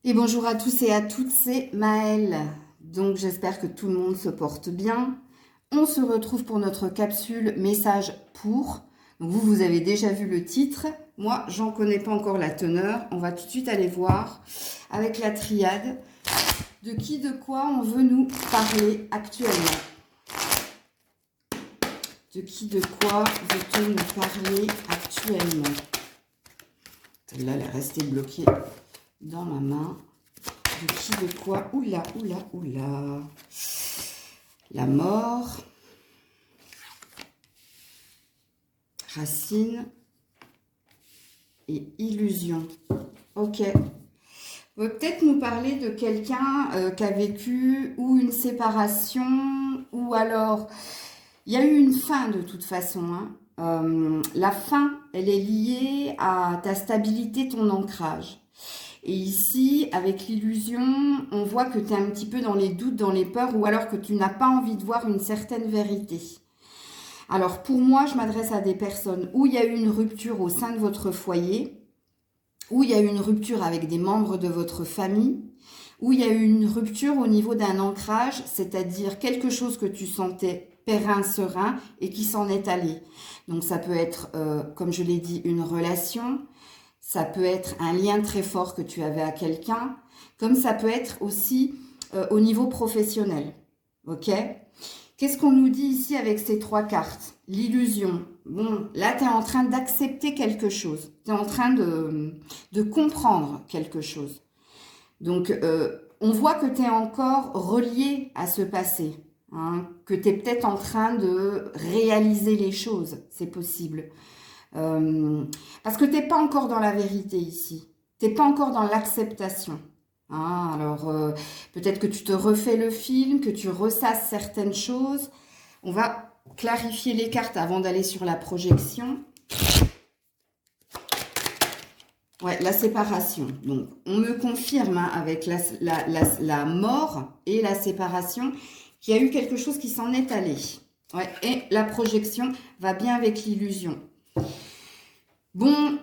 Et bonjour à tous et à toutes, c'est Maëlle. Donc j'espère que tout le monde se porte bien. On se retrouve pour notre capsule message pour. Donc vous avez déjà vu le titre. Moi, j'en connais pas encore la teneur. On va tout de suite aller voir avec la triade de qui, de quoi on veut nous parler actuellement. De qui, de quoi veut-on nous parler actuellement? Celle-là, elle est restée bloquée dans ma main. De qui, de quoi? Oula, oula, oula. La mort. Racine. Et illusion. Ok. On peut peut-être nous parler de quelqu'un qui a vécu ou une séparation, ou alors, il y a eu une fin de toute façon. La fin, elle est liée à ta stabilité, ton ancrage. Et ici, avec l'illusion, on voit que tu es un petit peu dans les doutes, dans les peurs, ou alors que tu n'as pas envie de voir une certaine vérité. Alors, pour moi, je m'adresse à des personnes où il y a eu une rupture au sein de votre foyer, où il y a eu une rupture avec des membres de votre famille, où il y a eu une rupture au niveau d'un ancrage, c'est-à-dire quelque chose que tu sentais périn, serein, et qui s'en est allé. Donc, ça peut être, comme je l'ai dit, une relation. Ça peut être un lien très fort que tu avais à quelqu'un, comme ça peut être aussi au niveau professionnel. Ok? Qu'est-ce qu'on nous dit ici avec ces trois cartes? L'illusion. Bon, là, tu es en train d'accepter quelque chose. Tu es en train de comprendre quelque chose. Donc, on voit que tu es encore relié à ce passé. Que tu es peut-être en train de réaliser les choses. C'est possible. Parce que tu n'es pas encore dans la vérité ici. Tu n'es pas encore dans l'acceptation. Alors, peut-être que tu te refais le film, que tu ressasses certaines choses. On va clarifier les cartes avant d'aller sur la projection. Ouais, la séparation. Donc, on me confirme avec la mort et la séparation qu'il y a eu quelque chose qui s'en est allé. Ouais, et la projection va bien avec l'illusion. Bon,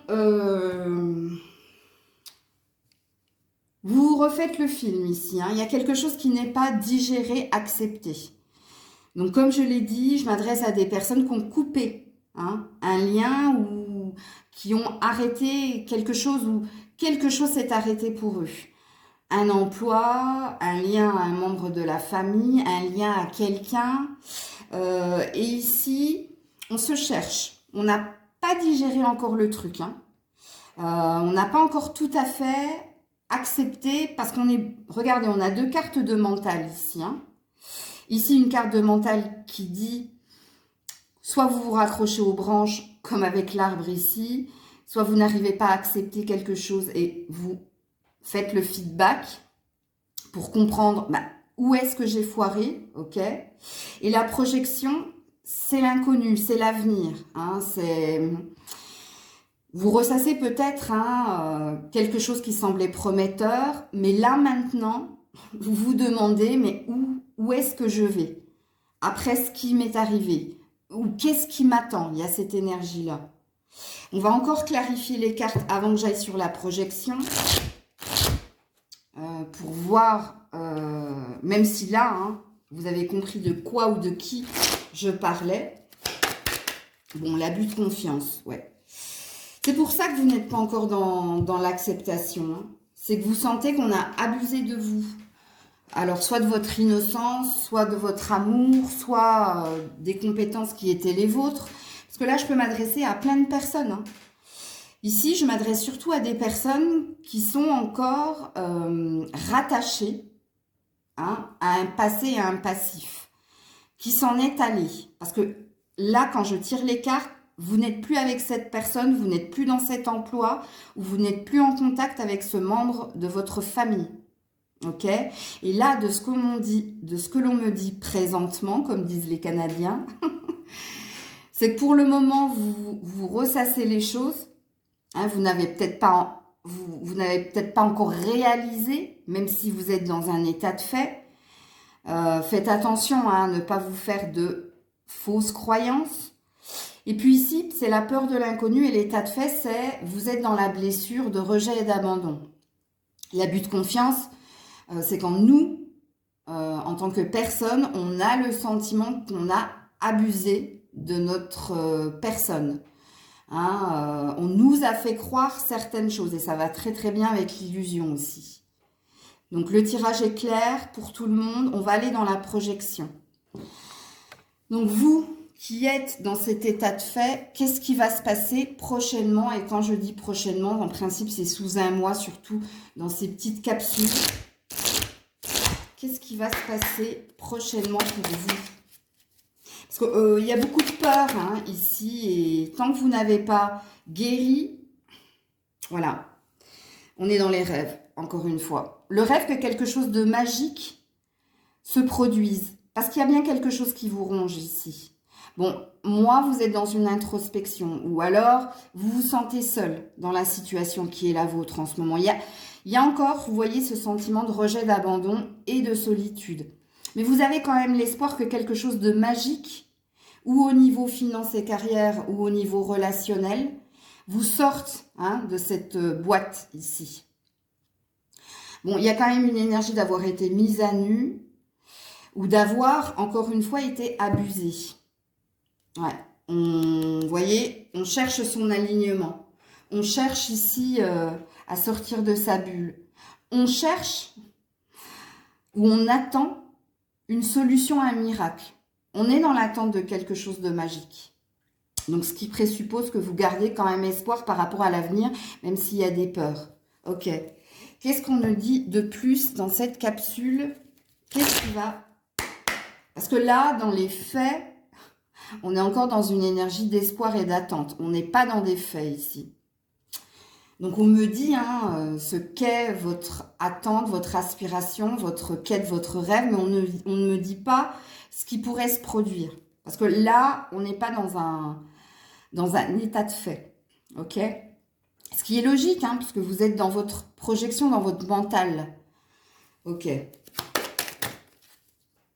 vous refaites le film ici. Il y a quelque chose qui n'est pas digéré, accepté. Donc, comme je l'ai dit, je m'adresse à des personnes qui ont coupé un lien ou qui ont arrêté quelque chose ou quelque chose s'est arrêté pour eux. Un emploi, un lien à un membre de la famille, un lien à quelqu'un. Et ici, on se cherche. On n'a pas digéré encore le truc. On n'a pas encore tout à fait accepté parce qu'on est... Regardez, on a deux cartes de mental ici. Ici, une carte de mental qui dit soit vous vous raccrochez aux branches comme avec l'arbre ici, soit vous n'arrivez pas à accepter quelque chose et vous faites le feedback pour comprendre où est-ce que j'ai foiré, ok? Et la projection, c'est l'inconnu, c'est l'avenir. Vous ressassez peut-être quelque chose qui semblait prometteur, mais là maintenant, vous vous demandez, mais où est-ce que je vais? Après ce qui m'est arrivé, ou qu'est-ce qui m'attend? Il y a cette énergie-là. On va encore clarifier les cartes avant que j'aille sur la projection, pour voir, même si là, vous avez compris de quoi ou de qui je parlais. Bon, l'abus de confiance, ouais. C'est pour ça que vous n'êtes pas encore dans l'acceptation. C'est que vous sentez qu'on a abusé de vous. Alors, soit de votre innocence, soit de votre amour, soit des compétences qui étaient les vôtres. Parce que là, je peux m'adresser à plein de personnes. Ici, je m'adresse surtout à des personnes qui sont encore rattachées à un passé et à un passif, qui s'en est allé. Parce que là, quand je tire les cartes, vous n'êtes plus avec cette personne, vous n'êtes plus dans cet emploi, ou vous n'êtes plus en contact avec ce membre de votre famille. Ok? Et là, de ce que l'on me dit présentement, comme disent les Canadiens, c'est que pour le moment, vous ressassez les choses. Vous n'avez peut-être pas, vous n'avez peut-être pas encore réalisé, même si vous êtes dans un état de fait. Faites attention à ne pas vous faire de fausses croyances. Et puis ici, c'est la peur de l'inconnu et l'état de fait, c'est vous êtes dans la blessure de rejet et d'abandon. L'abus de confiance, c'est quand nous, en tant que personne, on a le sentiment qu'on a abusé de notre personne. Hein, on nous a fait croire certaines choses et ça va très très bien avec l'illusion aussi. Donc le tirage est clair pour tout le monde, on va aller dans la projection. Donc vous qui êtes dans cet état de fait, qu'est-ce qui va se passer prochainement? Et quand je dis prochainement, en principe c'est sous un mois, surtout dans ces petites capsules. Qu'est-ce qui va se passer prochainement pour vous? Parce qu'il y a beaucoup de peur hein, ici, et tant que vous n'avez pas guéri, voilà, on est dans les rêves, encore une fois. Le rêve que quelque chose de magique se produise, parce qu'il y a bien quelque chose qui vous ronge ici. Bon, moi, vous êtes dans une introspection, ou alors vous vous sentez seul dans la situation qui est la vôtre en ce moment. Il y a encore, vous voyez, ce sentiment de rejet, d'abandon et de solitude. Mais vous avez quand même l'espoir que quelque chose de magique, ou au niveau finance et carrière, ou au niveau relationnel, vous sorte hein, de cette boîte ici. Bon, il y a quand même une énergie d'avoir été mise à nu, ou d'avoir, encore une fois, été abusé. Ouais, vous voyez, on cherche son alignement. On cherche ici à sortir de sa bulle. On cherche ou on attend une solution à un miracle. On est dans l'attente de quelque chose de magique. Donc, ce qui présuppose que vous gardez quand même espoir par rapport à l'avenir, même s'il y a des peurs. Ok. Qu'est-ce qu'on nous dit de plus dans cette capsule? Qu'est-ce qui va... Parce que là, dans les faits, on est encore dans une énergie d'espoir et d'attente. On n'est pas dans des faits ici. Donc, on me dit hein, ce qu'est votre attente, votre aspiration, votre quête, votre rêve, mais on ne me dit pas ce qui pourrait se produire. Parce que là, on n'est pas dans un état de fait. Ok? Ce qui est logique, hein, puisque vous êtes dans votre projection, dans votre mental. Ok.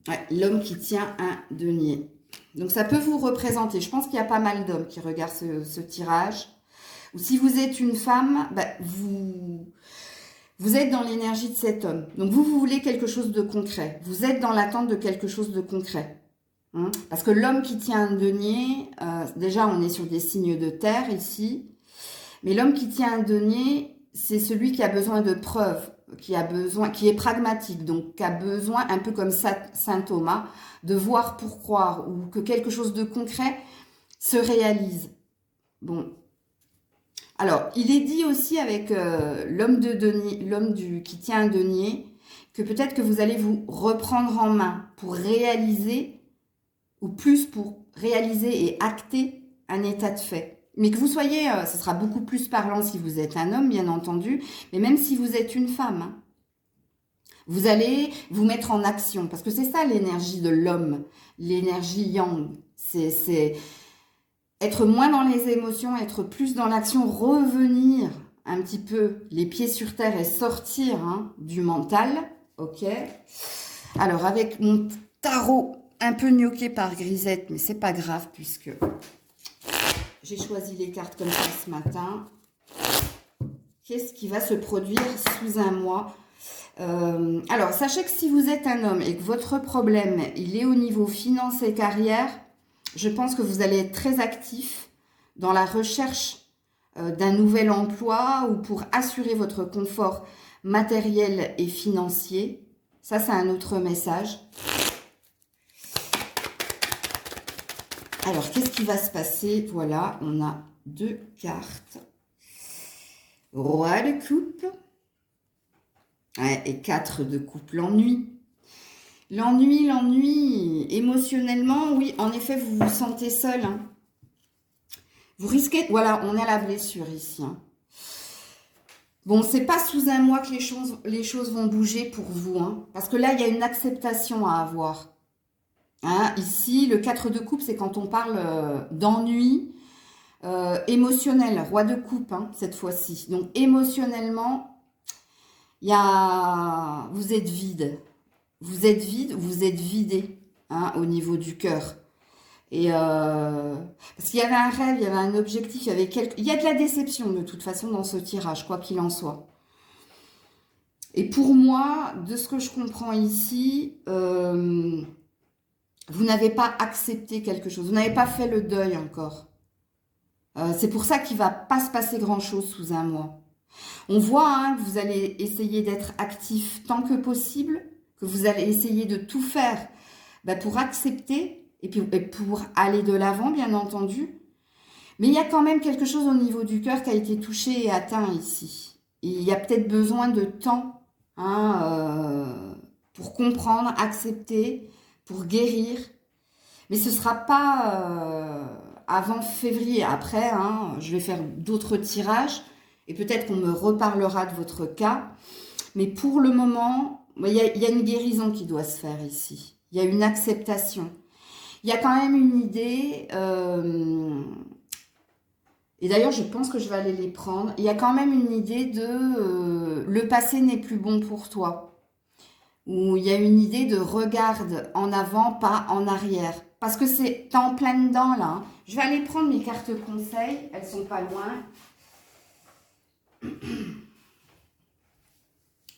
Ouais, l'homme qui tient un denier. Donc, ça peut vous représenter. Je pense qu'il y a pas mal d'hommes qui regardent ce tirage. Ou si vous êtes une femme, bah, vous êtes dans l'énergie de cet homme. Donc, vous voulez quelque chose de concret. Vous êtes dans l'attente de quelque chose de concret. Hein? Parce que l'homme qui tient un denier, déjà, on est sur des signes de terre ici. Mais l'homme qui tient un denier, c'est celui qui a besoin de preuves, qui est pragmatique, donc qui a besoin, un peu comme saint Thomas, de voir pour croire, ou que quelque chose de concret se réalise. Bon. Alors, il est dit aussi avec l'homme de denier, qui tient un denier, que peut-être que vous allez vous reprendre en main pour réaliser, ou plus pour réaliser et acter un état de fait. Mais que vous soyez, ce sera beaucoup plus parlant si vous êtes un homme, bien entendu, mais même si vous êtes une femme, hein, vous allez vous mettre en action, parce que c'est ça l'énergie de l'homme, l'énergie yang, c'est être moins dans les émotions, être plus dans l'action, revenir un petit peu les pieds sur terre et sortir hein, du mental, ok. Alors avec mon tarot un peu gnoqué par Grisette, mais c'est pas grave puisque j'ai choisi les cartes comme ça ce matin. Qu'est-ce qui va se produire sous un mois? Alors, sachez que si vous êtes un homme et que votre problème, il est au niveau finance et carrière, je pense que vous allez être très actif dans la recherche d'un nouvel emploi ou pour assurer votre confort matériel et financier. Ça, c'est un autre message. Alors, qu'est-ce qui va se passer? Voilà, on a 2 cartes. Roi de coupe. Ouais, et 4 de coupe. L'ennui. L'ennui, émotionnellement, oui, en effet, vous vous sentez seul. Hein. Vous risquez... Voilà, on est à la blessure ici. Hein. Bon, c'est pas sous un mois que les choses vont bouger pour vous. Hein, parce que là, il y a une acceptation à avoir. Hein, ici, le 4 de coupe, c'est quand on parle d'ennui émotionnel, roi de coupe, hein, cette fois-ci. Donc, émotionnellement, vous êtes vide. Vous êtes vide, vous êtes vidé hein, au niveau du cœur. Et parce qu'il y avait un rêve, il y avait un objectif, il y a de la déception de toute façon dans ce tirage, quoi qu'il en soit. Et pour moi, de ce que je comprends ici, vous n'avez pas accepté quelque chose. Vous n'avez pas fait le deuil encore. C'est pour ça qu'il ne va pas se passer grand-chose sous un mois. On voit hein, que vous allez essayer d'être actif tant que possible, que vous allez essayer de tout faire pour accepter et puis pour aller de l'avant, bien entendu. Mais il y a quand même quelque chose au niveau du cœur qui a été touché et atteint ici. Et il y a peut-être besoin de temps hein, pour comprendre, accepter, pour guérir. Mais ce ne sera pas avant février. Après, hein, je vais faire d'autres tirages et peut-être qu'on me reparlera de votre cas. Mais pour le moment, il y a une guérison qui doit se faire ici. Il y a une acceptation. Il y a quand même une idée... et d'ailleurs, je pense que je vais aller les prendre. Il y a quand même une idée de le passé n'est plus bon pour toi. Ou il y a une idée de regarde en avant, pas en arrière. Parce que t'es en plein dedans là. Hein. Je vais aller prendre mes cartes conseils. Elles sont pas loin.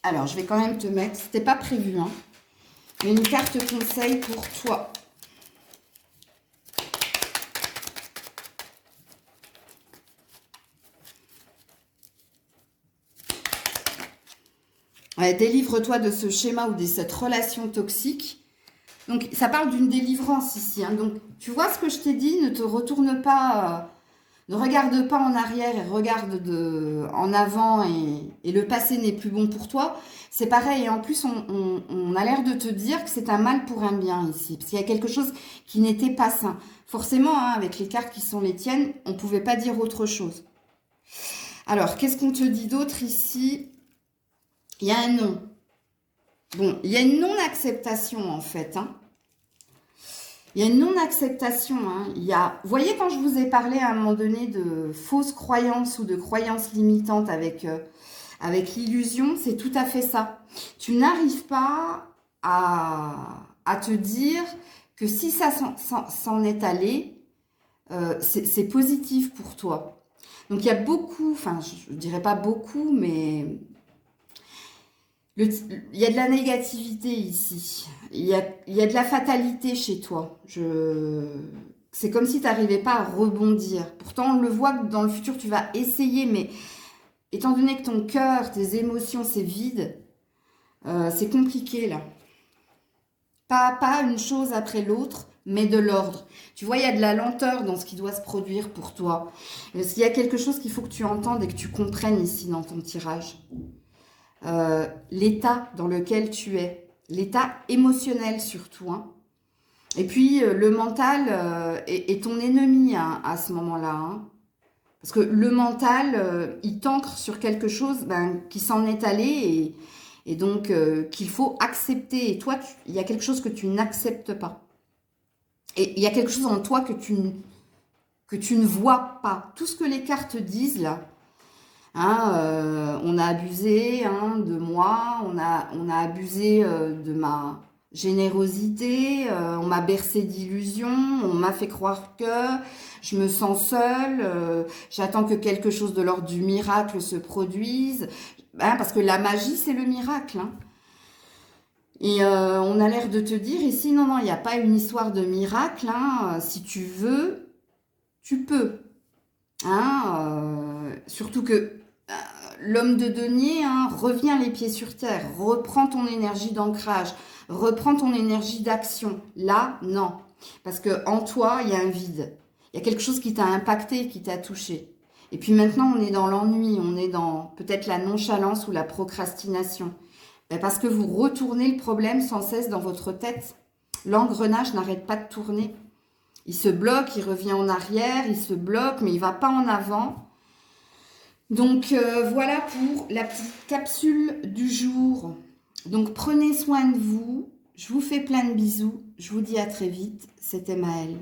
Alors, je vais quand même te mettre. C'était pas prévu, hein. Mais une carte conseil pour toi. Ouais, délivre-toi de ce schéma ou de cette relation toxique. Donc, ça parle d'une délivrance ici. Hein. Donc, tu vois ce que je t'ai dit, ne te retourne pas, ne regarde pas en arrière et regarde en avant et le passé n'est plus bon pour toi. C'est pareil. Et en plus, on a l'air de te dire que c'est un mal pour un bien ici. Parce qu'il y a quelque chose qui n'était pas sain. Forcément, hein, avec les cartes qui sont les tiennes, on ne pouvait pas dire autre chose. Alors, qu'est-ce qu'on te dit d'autre ici ? Il y a un non. Bon, il y a une non-acceptation en fait. Hein. Il y a une non-acceptation. Hein. Vous voyez quand je vous ai parlé à un moment donné de fausses croyances ou de croyances limitantes avec l'illusion, c'est tout à fait ça. Tu n'arrives pas à te dire que si ça s'en est allé, c'est positif pour toi. Donc il y a beaucoup, enfin je ne dirais pas beaucoup, mais... il y a de la négativité ici. Il y a de la fatalité chez toi. C'est comme si tu n'arrivais pas à rebondir. Pourtant, on le voit que dans le futur, tu vas essayer. Mais étant donné que ton cœur, tes émotions, c'est vide, c'est compliqué là. Pas une chose après l'autre, mais de l'ordre. Tu vois, il y a de la lenteur dans ce qui doit se produire pour toi. Parce qu'il y a quelque chose qu'il faut que tu entendes et que tu comprennes ici dans ton tirage. L'état dans lequel tu es, l'état émotionnel surtout. Hein. Et puis le mental est ton ennemi hein, à ce moment-là. Hein. Parce que le mental, il t'ancre sur quelque chose qui s'en est allé et donc qu'il faut accepter. Et toi, il y a quelque chose que tu n'acceptes pas. Et il y a quelque chose en toi que tu ne vois pas. Tout ce que les cartes disent là, hein, on a abusé hein, de moi, on a abusé de ma générosité, on m'a bercé d'illusions, on m'a fait croire que je me sens seule, j'attends que quelque chose de l'ordre du miracle se produise, hein, parce que la magie c'est le miracle. Hein. Et on a l'air de te dire ici, non, il n'y a pas une histoire de miracle, hein, si tu veux, tu peux. Hein, surtout que l'homme de denier hein, revient les pieds sur terre, reprend ton énergie d'ancrage, reprend ton énergie d'action. Là, non. Parce qu'en toi, il y a un vide. Il y a quelque chose qui t'a impacté, qui t'a touché. Et puis maintenant, on est dans l'ennui, on est dans peut-être la nonchalance ou la procrastination. Parce que vous retournez le problème sans cesse dans votre tête. L'engrenage n'arrête pas de tourner. Il se bloque, il revient en arrière, il se bloque, mais il ne va pas en avant. Donc voilà pour la petite capsule du jour. Donc prenez soin de vous. Je vous fais plein de bisous. Je vous dis à très vite. C'était Maëlle.